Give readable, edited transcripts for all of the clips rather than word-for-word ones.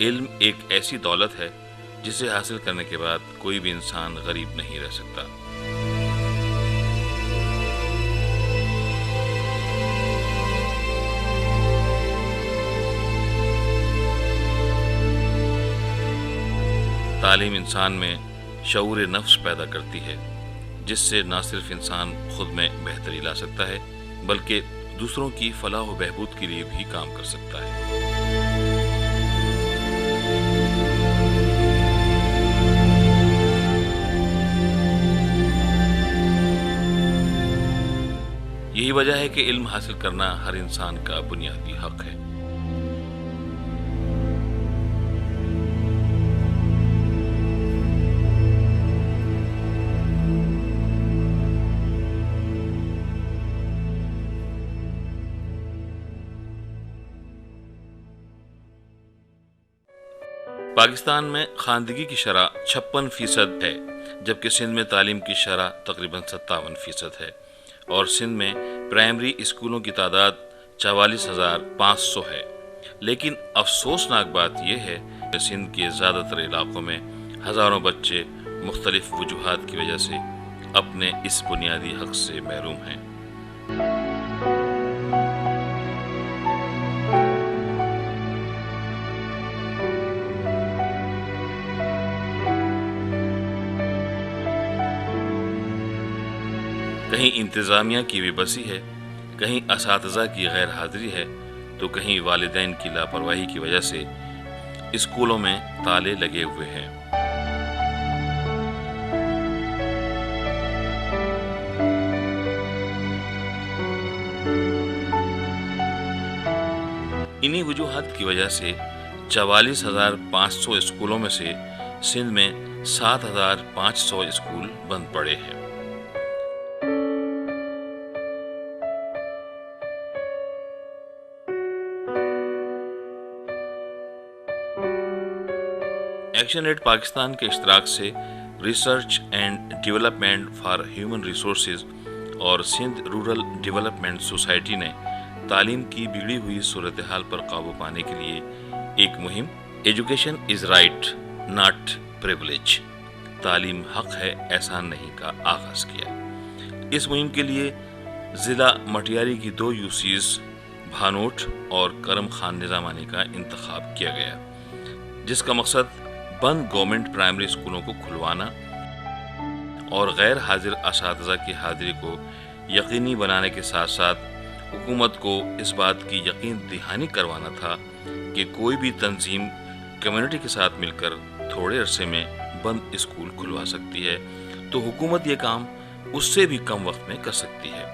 इल्म एक ऐसी दौलत है जिसे हासिल करने के बाद कोई भी इंसान गरीब नहीं रह सकता। तालीम इंसान में शऊर नफ्स पैदा करती है, जिससे न सिर्फ इंसान खुद में बेहतरी ला सकता है बल्कि दूसरों की फलाह व बहबूद के लिए भी काम कर सकता है। यही वजह है कि इल्म हासिल करना हर इंसान का बुनियादी हक है। पाकिस्तान में खानदगी की शरह 56% है, जबकि सिंध में तालीम की शरह तकरीबन 57% है और सिंध में प्राइमरी स्कूलों की तादाद 44,500 है। लेकिन अफसोसनाक बात यह है कि सिंध के ज़्यादातर इलाकों में हज़ारों बच्चे मुख्तलिफ वजूहात की वजह से अपने इस बुनियादी हक से महरूम हैं। कहीं इंतज़ामिया की बेबसी है, कहीं असातिज़ा की गैर हाज़िरी है, तो कहीं वालिदैन की लापरवाही की वजह से स्कूलों में ताले लगे हुए हैं। इन्हीं वजूहात की वजह से 44,500 स्कूलों में से सिंध में 7,500 स्कूल बंद पड़े हैं। एक्शन एड पाकिस्तान के इश्तराक से research and development for human resources और सिंध रूरल डेवलपमेंट सोसाइटी ने तालीम की बिगड़ी हुई सूरत हाल पर काबू पाने के लिए एक मुहिम education is right not privilege, तालीम हक है एहसान नहीं का आगाज किया। इस मुहिम के लिए जिला मटियारी की 2 यूसीज भानोट और करम खान निजामानी का इंतखाब किया गया, जिसका मकसद बंद गवर्नमेंट प्राइमरी स्कूलों को खुलवाना और गैर हाजिर असातिज़ा की हाजिरी को यकीनी बनाने के साथ साथ हुकूमत को इस बात की यकीन दहानी करवाना था कि कोई भी तंजीम कम्युनिटी के साथ मिलकर थोड़े अरसे में बंद स्कूल खुलवा सकती है तो हुकूमत ये काम उससे भी कम वक्त में कर सकती है।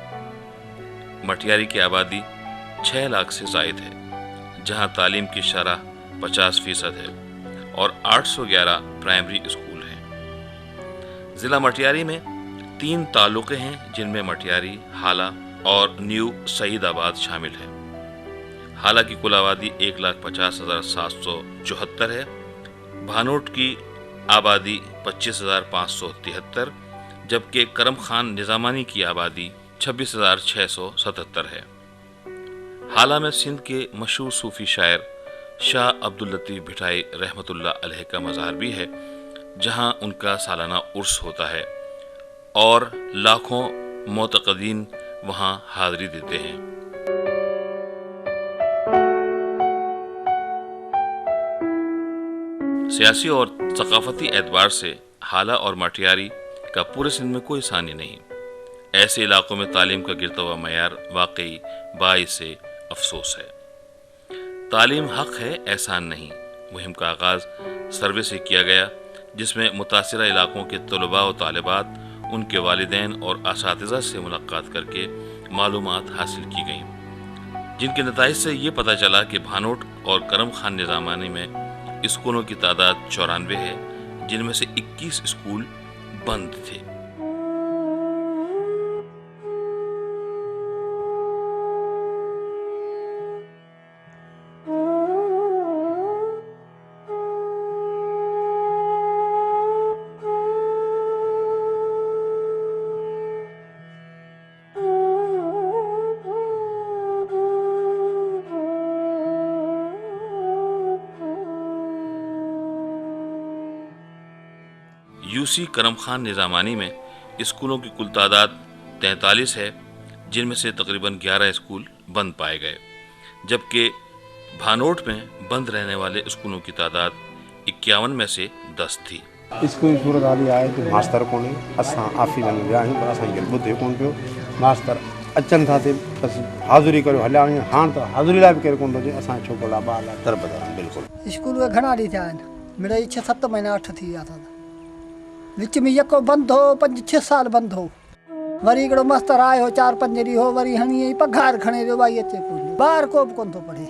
मटियारी की आबादी 6 लाख से ज़ायद है, जहां तालीम की शरह 50% है और 811 प्राइमरी स्कूल हैं। जिला मटियारी में 3 तालुके हैं, जिनमें मटियारी, हाला और न्यू सईदाबाद शामिल है। हाला की कुल आबादी 1,50,774 है, भानोट की आबादी 25,573, जबकि करम खान निजामानी की आबादी 26,677 है। हाला में सिंध के मशहूर सूफी शायर शाह अब्दुल लतीफ़ भिटाई रहमतुल्लाह अलैह का मज़ार भी है, जहां उनका सालाना उर्स होता है और लाखों मोतक़दीन वहां हाज़िरी देते हैं। सियासी और सकाफती एतबार से हाला और मटियारी का पूरे सिंध में कोई सानी नहीं। ऐसे इलाकों में तालीम का गिरता हुआ मयार वाकई बाइस अफसोस है। तालीम हक है एहसान नहीं मुहिम का आगाज़ सर्वे से किया गया, जिसमें मुतासिरा इलाकों के तलबा व तालिबात, उनके वालिदैन और असातिज़ा से मुलाकात करके मालूमात हासिल की गईं, जिनके नताइज से ये पता चला कि भानोट और करम खान निजामानी में स्कूलों की तादाद 94 है, जिनमें से 21 स्कूल बंद थे। यूसी करम खान निज़ामानी में स्कूलों की कुल तादाद 43 है, जिनमें से तकरीबन 11 स्कूल बंद पाए गए, जबकि भानोट में बंद रहने वाले स्कूलों की तादाद 51 में से 10 थी। स्कूल सूरत हाली आहे त मास्तर कोन्हे, असां ऑफिसनि में विया आहियूं पर असांखे ॿुधे कोन पियो। मास्तर अचनि था ते बसि हाज़ुरी करियो हलिया आहियूं। हाणे त हाज़ुरी लाइ बि केरु कोन थो अचे। असांजे छोकिरा ॿार तरबदार आहिनि बिल्कुलु। स्कूल में घणा ॾींहं थिया आहिनि, मिड़ई 6-7 महीना 8 थी विया अथव। विच में यको बंदि हो, 5-6 साल बंदि हो। वरी हिकिड़ो मास्तर आयो 4-5 ॾींहं हो, वरी हणी पघार खणे वियो, भाई अचे कोन, ॿार को बि कोन थो पढ़े।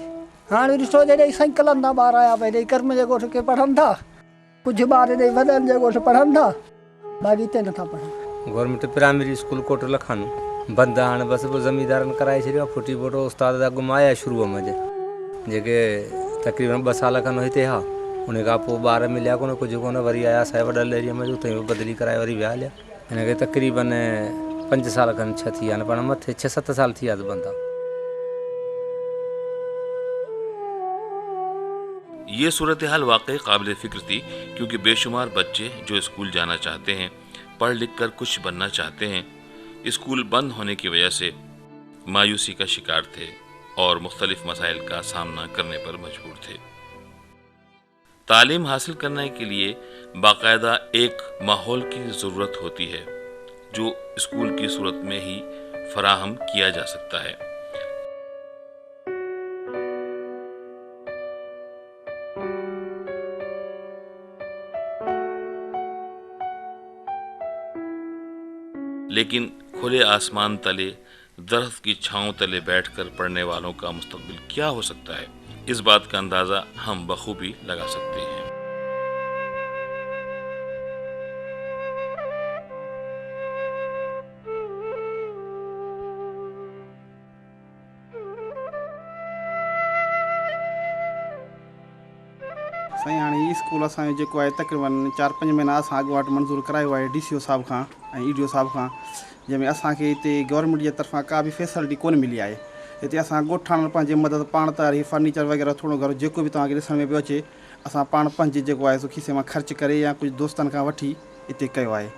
हाणे ॾिसो जॾहिं साइकिलनि था ॿार आया, भई कर्म जे ॻोठ के पढ़नि था, कुझु ॿार एॾे वॾनि जे ॻोठ पढ़नि था, बाक़ी हिते नथा पढ़नि। गवर्नमेंट प्राइमरी स्कूल कोट लखान बंदि आहे। हाणे बसि पोइ ज़मींदारनि कराए छॾियो आहे। फुटी फोटो उस्ताद जा घुमाया शुरूअ में जेके तक़रीबन 2 साल खनि हिते हा, उन खां पोइ ॿार मिलिया कोन, कुझु कोन। वरी आया असांजे वॾल एरिया में, उते बदिली कराए वरी विया हलिया। हिनखे तक़रीबन 5 साल खनि 6 थी विया आहिनि, पाण मथे 6-7 साल थी विया बंदि आहे। ये सूरत हाल वाकई काबिल फ़िक्र थी, क्योंकि बेशुमार बच्चे जो स्कूल जाना चाहते हैं, पढ़ लिख कर कुछ बनना चाहते हैं, स्कूल बंद होने की वजह से मायूसी का शिकार थे और मुख्तलिफ मसाइल का सामना करने पर मजबूर थे। तालीम हासिल करने के लिए बाकायदा एक माहौल की ज़रूरत होती है, जो स्कूल की सूरत में ही फराहम किया जा सकता है। लेकिन खुले आसमान तले, दरख्त की छांव तले बैठकर पढ़ने वालों का मुस्तकबिल क्या हो सकता है, इस बात का अंदाज़ा हम बखूबी लगा सकते हैं। साईं हाणे स्कूल असांजो जेको आहे तक़रीबन 4-5 महीना असां अॻु वाटि मंज़ूरु करायो आहे DCO साहिब खां ऐं EDO साहिब खां, जंहिंमें असांखे हिते गवर्नमेंट जे तरफ़ां का बि फैसिलिटी कोन मिली आहे। हिते असां ॻोठाणनि पंहिंजे मदद पाण त फर्नीचर वग़ैरह थोरो घणो जेको बि तव्हांखे ॾिसण में पियो अचे, असां पाण पंहिंजे जेको आहे सो खीसे मां ख़र्च करे या कुझु दोस्तनि खां वठी हिते कयो आहे।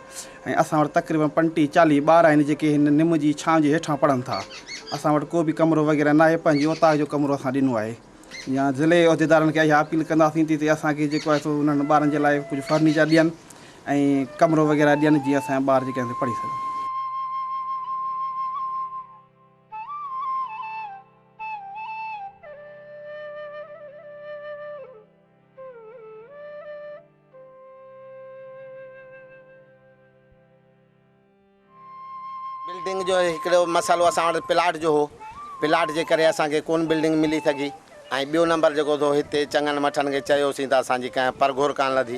ऐं असां वटि तक़रीबन 35-40 ॿार आहिनि जेके हिन निम जी छांव जे हेठां पढ़नि था। असां वटि को बि कमिरो वग़ैरह न आहे, पंहिंजी ओताक जो कमिरो असां ॾिनो आहे। या ज़िले उहिदेदारनि खे इहा अपील कंदासीं त असांखे जेको आहे सो उन्हनि ॿारनि जे लाइ कुझु फर्नीचर ॾियनि ऐं कमिरो वग़ैरह ॾियनि, जीअं असांजा ॿार जेके आहिनि पढ़ी सघनि। बिल्डिंग जो हिकिड़ो मसालो असां वटि प्लाट जो हो, प्लाट जे करे असांखे कोन बिल्डिंग मिली सघी। ऐं ॿियो नंबर जेको थो हिते चङनि मठनि खे चयोसीं त असांजी कंहिं परघोर कान लधी।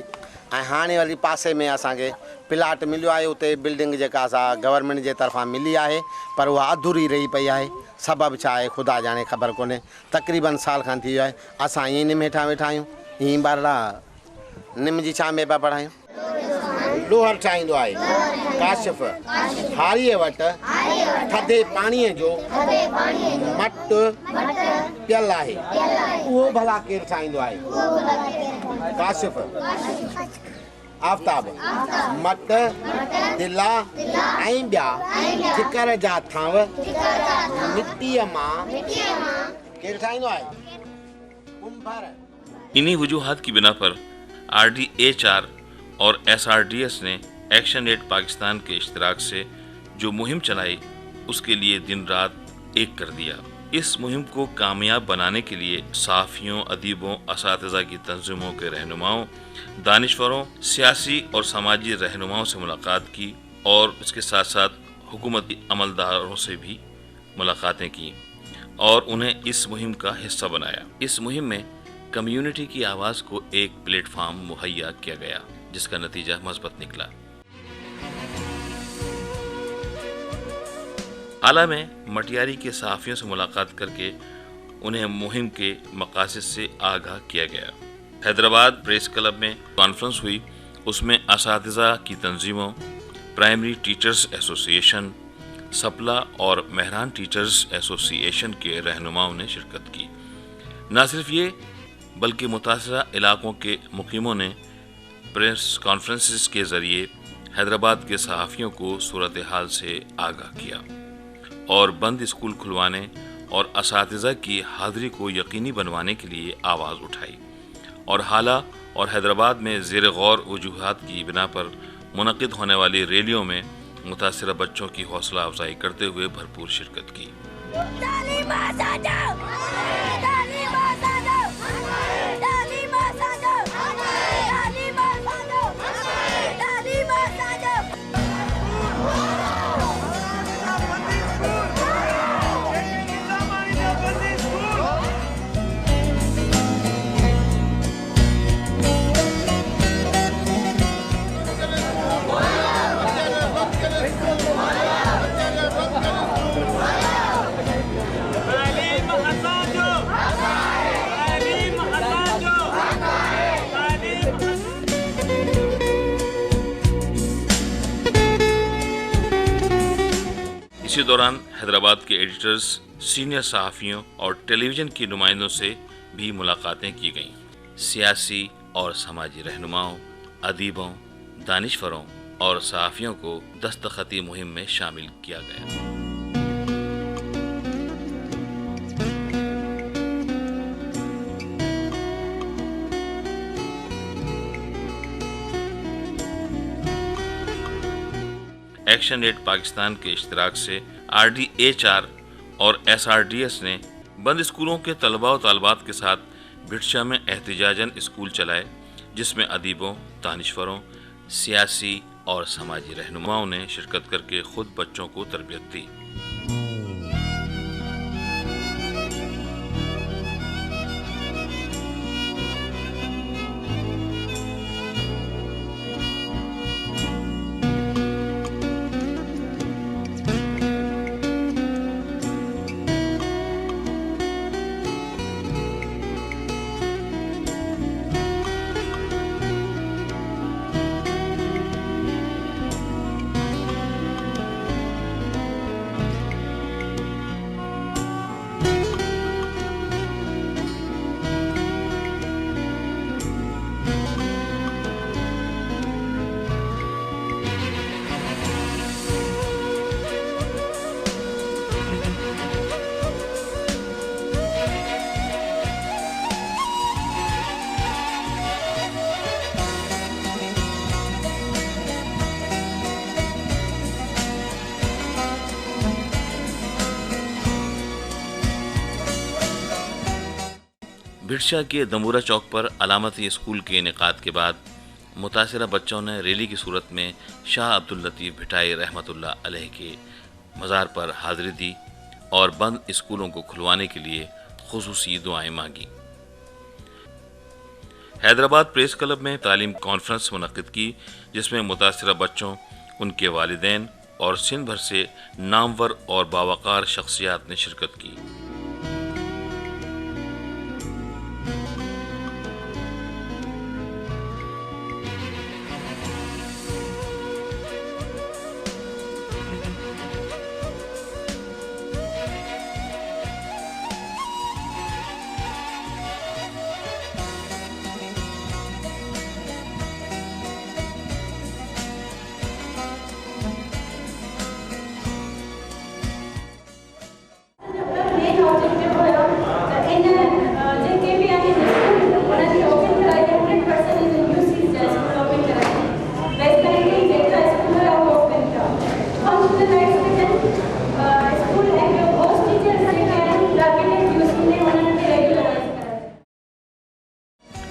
ऐं हाणे वरी पासे में असांखे प्लाट मिलियो आहे, उते बिल्डिंग जेका असां गवर्नमेंट जे तरफ़ां मिली आहे, पर उहा अधूरी रही पई आहे। सबबु छा आहे ख़ुदा ॼाणे, ख़बर कोन्हे। तक़रीबन साल खनि थी वियो आहे असां ईअं निम हेठां वेठा आहियूं, ईअं ॿारड़ा निम जी छांव में पिया पढ़ायूं। लोहर ठाहींदो आहे काशिफ़ हारीअ वटि थधे पाणीअ जो मट पियल आहे, उहो भला केरु ठाहींदो आहे? काशिफ़ आफ़ताब मट दिला ऐं ॿिया ठिकर जा थांव मिटीअ मां केरु ठाहींदो आहे? कुंभर। इन्हीं वजूहात की बिना पर RDHR और SRDS ने एक्शन एड पाकिस्तान के इश्तिराक से जो मुहिम चलाई, उसके लिए दिन रात एक कर दिया। इस मुहिम को कामयाब बनाने के लिए सहाफ़ियों, अदीबों, असातिज़ा की तंज़ीमों के रहनुमाओं, दानिश्वरों, सियासी और समाजी रहनुमाओं से मुलाकात की और इसके साथ साथ हुकूमती अमलदारों से भी मुलाकातें की और उन्हें इस मुहिम का हिस्सा बनाया। इस मुहिम में कम्युनिटी की आवाज़ को एक प्लेटफॉर्म मुहैया किया गया, जिसका नतीजा मज़बूत निकला। आला में मटियारी के सहाफ़ियों से मुलाकात करके उन्हें मुहिम के मकासद से आगाह किया गया। हैदराबाद प्रेस क्लब में कॉन्फ्रेंस हुई, उसमें असातिज़ा की तंजीमों, प्राइमरी टीचर्स एसोसिएशन, सपला और मेहरान टीचर्स एसोसिएशन के रहनुमाओं ने शिरकत की। न सिर्फ ये बल्कि मुतासरा इलाकों के मुकीमों ने प्रेस कॉन्फ्रेंसेस के जरिए हैदराबाद के सहाफ़ियों को सूरत हाल से आगाह किया और बंद स्कूल खुलवाने और असातिज़ा की हाज़िरी को यकीनी बनवाने के लिए आवाज़ उठाई और हाला और हैदराबाद में ज़ेर गौर वजूहात की बिना पर मुनक़िद होने वाली रैलियों में मुतासिरा बच्चों की हौसला अफजाई करते हुए भरपूर शिरकत की। इसी दौरान हैदराबाद के एडिटर्स, सीनियर सहाफ़ियों और टेलीविज़न की नुमाइंदों से भी मुलाकातें की गईं। सियासी और समाजी रहनुमाओं, अदीबों, दानिशवरों और सहाफ़ियों को दस्तखती मुहिम में शामिल किया गया। एक्शन एड पाकिस्तान के इश्तिराक से RDHR और SRDS ने बंद स्कूलों के तलबा और तालबात के साथ भिटशा में एहतिजाजन स्कूल चलाए, जिसमें अदीबों, दानिशवरों, सियासी और समाजी रहनुमाओं ने शिरकत करके खुद बच्चों को तरबियत दी। भिटशा के दमूरा चौक पर अलामती स्कूल के इनेकाद के बाद मुतासिरा बच्चों ने रैली की सूरत में शाह अब्दुल लतीफ़ भिटाई रहमतुल्लाह अलैह के मज़ार पर हाज़िरी दी और बंद स्कूलों को खुलवाने के लिए खुसूसी दुआएं मांगी। हैदराबाद प्रेस क्लब में तालीम कॉन्फ्रेंस मुनक़िद की, जिसमें मुतासिरा बच्चों, उनके वालिदैन और सिंध भर से नामवर और बावकार शख्सियात ने शिरकत की।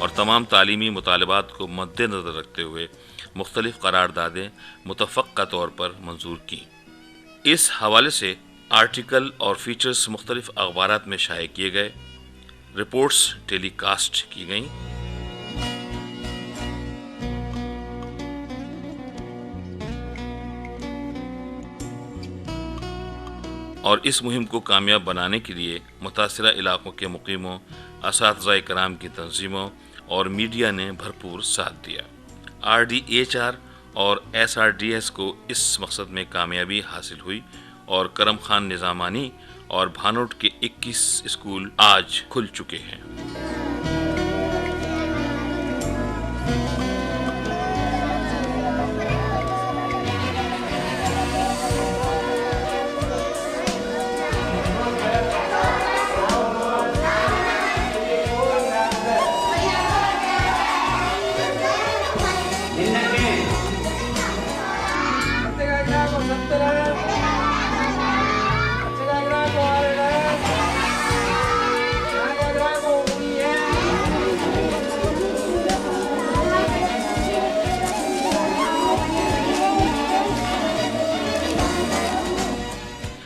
और तमाम तालीमी मुतालबात को मद्देनज़र रखते हुए मुख्तलिफ करारदादें मुतफ़क्का तौर पर मंजूर की। इस हवाले से आर्टिकल और फीचर्स मुख्तलिफ अखबारात में शाये किए गए, रिपोर्ट्स टेलीकास्ट की गईं। और इस मुहिम को कामयाब बनाने के लिए मुतासिरा इलाकों के मुकीमों, असातिज़ा कराम की तंजीमों और मीडिया ने भरपूर साथ दिया। RDHR और SRDS को इस मकसद में कामयाबी हासिल हुई और करम खान निज़ामानी और भानोट के 21 स्कूल आज खुल चुके हैं।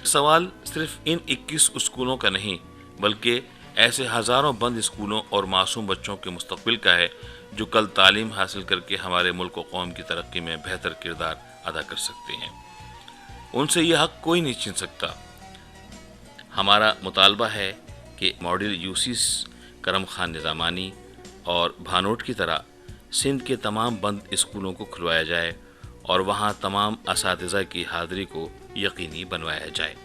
सवाल सिर्फ इन 21 स्कूलों का नहीं बल्कि ऐसे हज़ारों बंद स्कूलों और मासूम बच्चों के मुस्तकबिल का है जो कल तालीम हासिल करके हमारे मुल्क व कौम की तरक्की में बेहतर किरदार अदा कर सकते हैं। उनसे यह हक कोई नहीं छीन सकता। हमारा मुतालबा है कि मॉडल यूसीस, करम खान निज़ामानी और भानोट की तरह सिंध के तमाम बंद स्कूलों को खुलवाया जाए और वहाँ तमाम असातिज़ा की हाज़िरी को यकीनी बनवाया जाए।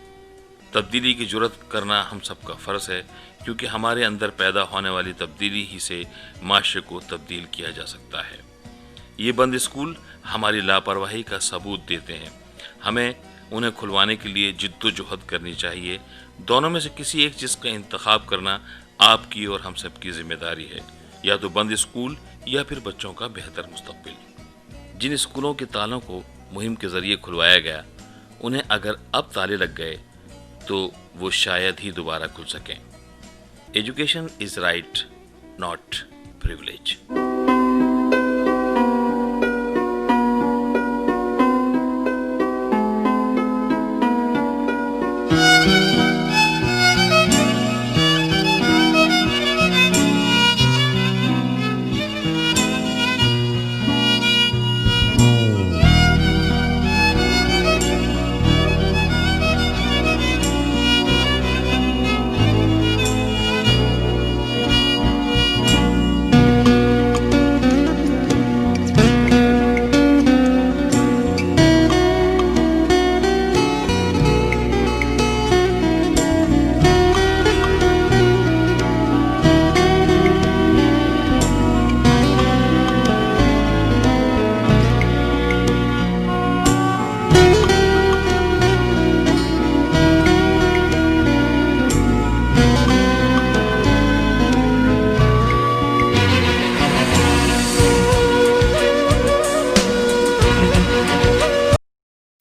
तब्दीली की जुर्रत करना हम सबका फ़र्ज़ है, क्योंकि हमारे अंदर पैदा होने वाली तब्दीली ही से माशरे को तब्दील किया जा सकता है। ये बंद स्कूल हमारी लापरवाही का सबूत देते हैं। हमें उन्हें खुलवाने के लिए जिद्दोजहद करनी चाहिए। दोनों में से किसी एक चीज़ का इंतखाब करना आपकी और हम सब की जिम्मेदारी है, या तो बंद स्कूल या फिर बच्चों का बेहतर मुस्तकबिल। जिन स्कूलों के तालों को मुहिम के ज़रिए खुलवाया गया, उन्हें अगर अब ताले लग गए तो वो शायद ही दोबारा खुल सकें। Education is right, not privilege.